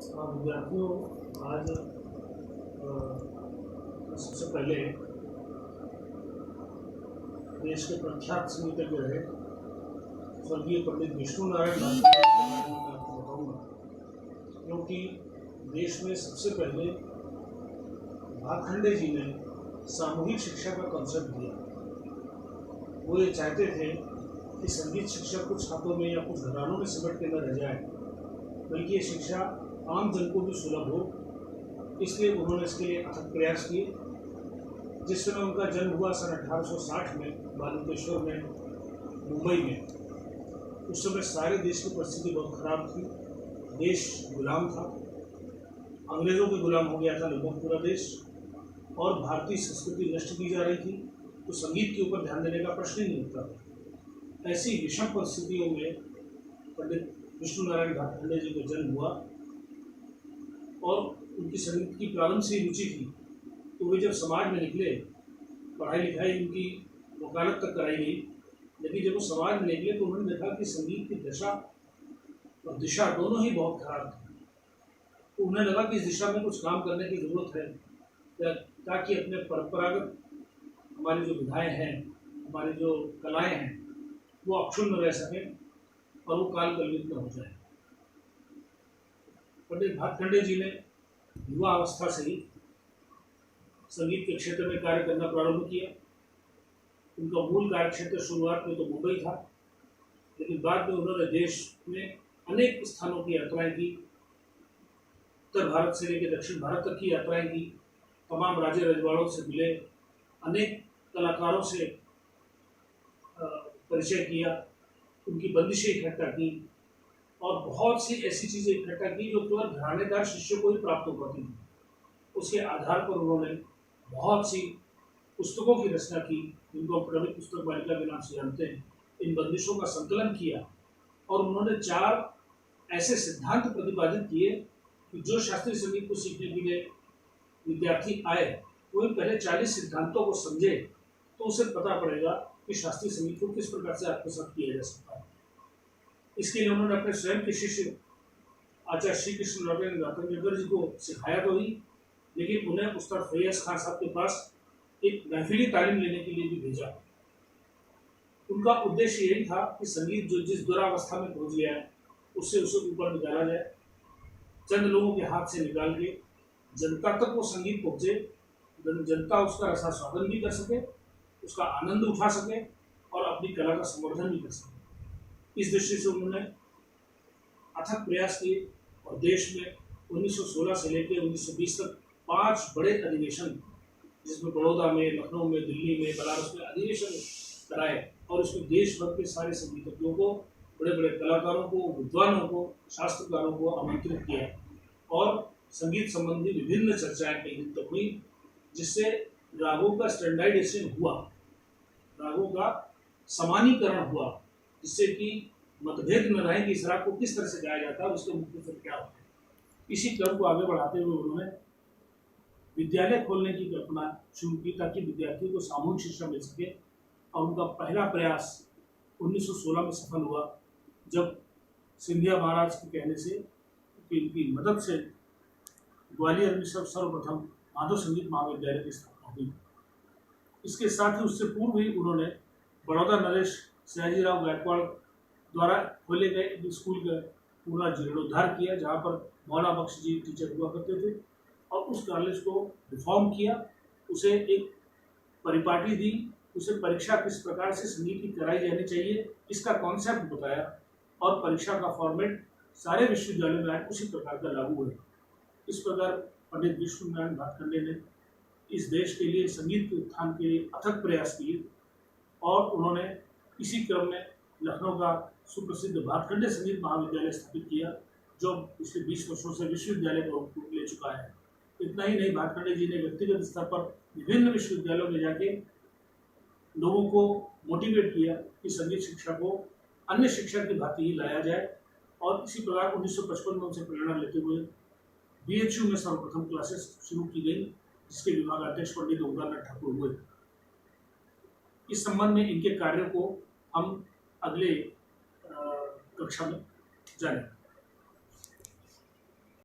विद्यार्थियों, आज सबसे पहले देश के प्रख्यात संगीतज्ञ रहे स्वर्गीय पंडित विष्णु नारायण भारती के बारे में मैं आपको बताऊंगा, क्योंकि देश में सबसे पहले भातखंडे जी ने सामूहिक शिक्षा का कॉन्सेप्ट दिया। वो ये चाहते थे कि संगीत शिक्षा कुछ हाथों में या कुछ घरानों में सिमट के न रह जाए, बल्कि ये शिक्षा आम जन को भी सुलभ हो। इसलिए उन्होंने इसके लिए अथक प्रयास किए। जिस समय उनका जन्म हुआ सन 1860 में बालुकेश्वर में, मुंबई में, उस समय सारे देश की परिस्थिति बहुत खराब थी। देश गुलाम था, अंग्रेज़ों के गुलाम हो गया था लगभग पूरा देश, और भारतीय संस्कृति नष्ट की जा रही थी। तो संगीत के ऊपर ध्यान देने का प्रश्न ही नहीं उठता था। ऐसी विषम परिस्थितियों में पंडित विष्णु नारायण भातखंडे जी का जन्म हुआ और उनकी संगीत की प्रारंभ से रुचि थी। तो वे जब समाज में निकले, पढ़ाई लिखाई उनकी वकालत तक कराई गई, लेकिन जब वो समाज में निकले तो उन्होंने देखा कि संगीत की दशा और दिशा दोनों ही बहुत खराब थी। तो उन्हें लगा कि इस दिशा में कुछ काम करने की ज़रूरत है, ताकि अपने परंपरागत हमारी जो विधाएँ हैं, हमारी जो कलाएँ हैं, वो अक्षुण्ण रह सकें और वो काल कलवित न हो जाए। पंडित भातखंडे जी ने युवा अवस्था से ही संगीत के क्षेत्र में कार्य करना प्रारंभ किया। उनका मूल कार्य क्षेत्र शुरुआत में तो मुंबई था, लेकिन बाद में उन्होंने देश में अनेक स्थानों की यात्राएं की, उत्तर भारत से लेकर दक्षिण भारत तक की यात्राएं की, तमाम राजे रजवाड़ों से मिले, अनेक कलाकारों से परिचय किया, उनकी बंदिशें इकट्ठा की और बहुत सी ऐसी चीज़ें इकट्ठा की जो केवल घरानेदार शिष्य को ही प्राप्त हो पाती थी। उसके आधार पर उन्होंने बहुत सी पुस्तकों की रचना की, जिनको हम क्रमिक पुस्तक मालिका के नाम से जानते हैं। इन बंदिशों का संकलन किया और उन्होंने 4 ऐसे सिद्धांत प्रतिपादित किए कि जो शास्त्रीय संगीत को सीखने के लिए विद्यार्थी आए, वो पहले 40 सिद्धांतों को समझे, तो उसे पता पड़ेगा कि शास्त्रीय संगीत को किस प्रकार से आत्मसात किया जा सकता है। इसके लिए उन्होंने अपने स्वयं के शिष्य आचार्य श्री कृष्ण रतनजगर जी को सिखाया तो ही, लेकिन उन्हें उस्ताद फैयज खान साहब के पास एक महफिली तालीम लेने के लिए भी भेजा। उनका उद्देश्य यही था कि संगीत जो जिस दुरावस्था में पहुंच गया है, उससे उसे ऊपर निकाला जाए, चंद लोगों के हाथ से निकाल के जनता तक वो संगीत पहुंचे, जनता उसका रसास्वादन भी कर सके, उसका आनंद उठा सके और अपनी कला का संवर्धन भी कर सके। इस दृष्टि से उन्होंने अथक प्रयास किए और देश में 1916 से लेकर 1920 तक 5 बड़े अधिवेशन, जिसमें बड़ौदा में, लखनऊ में, दिल्ली में, बनारस में अधिवेशन कराए और इसमें देश भर के सारे संगीतज्ञों को, बड़े बड़े कलाकारों को, विद्वानों को, शास्त्रकारों को आमंत्रित किया और संगीत संबंधी विभिन्न चर्चाएं कई दिन तक हुई, जिससे रागों का स्टैंडर्डाइजेशन हुआ, रागों का समानीकरण हुआ, जिससे कि मतभेद न रहे कि इस राग को किस तरह से गाया जाता है, उसके मुख्य फिर क्या होता है। इसी क्रम को आगे बढ़ाते हुए उन्होंने विद्यालय खोलने की कल्पना शुरू की, ताकि विद्यार्थियों को सामूहिक शिक्षा मिल सके। और उनका पहला प्रयास 1916 में सफल हुआ, जब सिंधिया महाराज के कहने से, इनकी मदद से ग्वालियर में सर्वप्रथम माधव संगीत महाविद्यालय की स्थापना हुई। इसके साथ ही उससे पूर्व ही उन्होंने बड़ौदा नरेश सयाजीराव गायकवाड़ द्वारा खोले गए एक स्कूल का पूरा जीर्णोद्धार किया, जहाँ पर मौना बख्श जी टीचर हुआ करते थे, और उस कॉलेज को रिफॉर्म किया, उसे एक परिपाटी दी, उसे परीक्षा किस प्रकार से संगीत की कराई जानी चाहिए इसका कॉन्सेप्ट बताया, और परीक्षा का फॉर्मेट सारे विश्वविद्यालयों में उसी प्रकार का लागू है। इस प्रकार पंडित विष्णु नारायण भातखंडे ने इस देश के लिए संगीत के उत्थान के लिए अथक प्रयास किए और उन्होंने इसी क्रम में लखनऊ का सुप्रसिद्ध भातखंडे संगीत महाविद्यालय स्थापित किया, जो पिछले 20 वर्षों से विश्वविद्यालय का रूप ले चुका है। इतना ही नहीं, भातखंडे जी ने व्यक्तिगत स्तर पर विभिन्न विश्वविद्यालयों में जाके लोगों को मोटिवेट किया कि संगीत शिक्षा को अन्य शिक्षा की भांति ही लाया जाए, और इसी प्रकार 1955 में उनसे प्रेरणा लेते हुए BHU में सर्वप्रथम क्लासेस शुरू की गई, जिसके विभागाध्यक्ष पंडित ओंकारनाथ ठाकुर हुए। इस संबंध में इनके कार्यों को हम अगले कक्षा में जानें।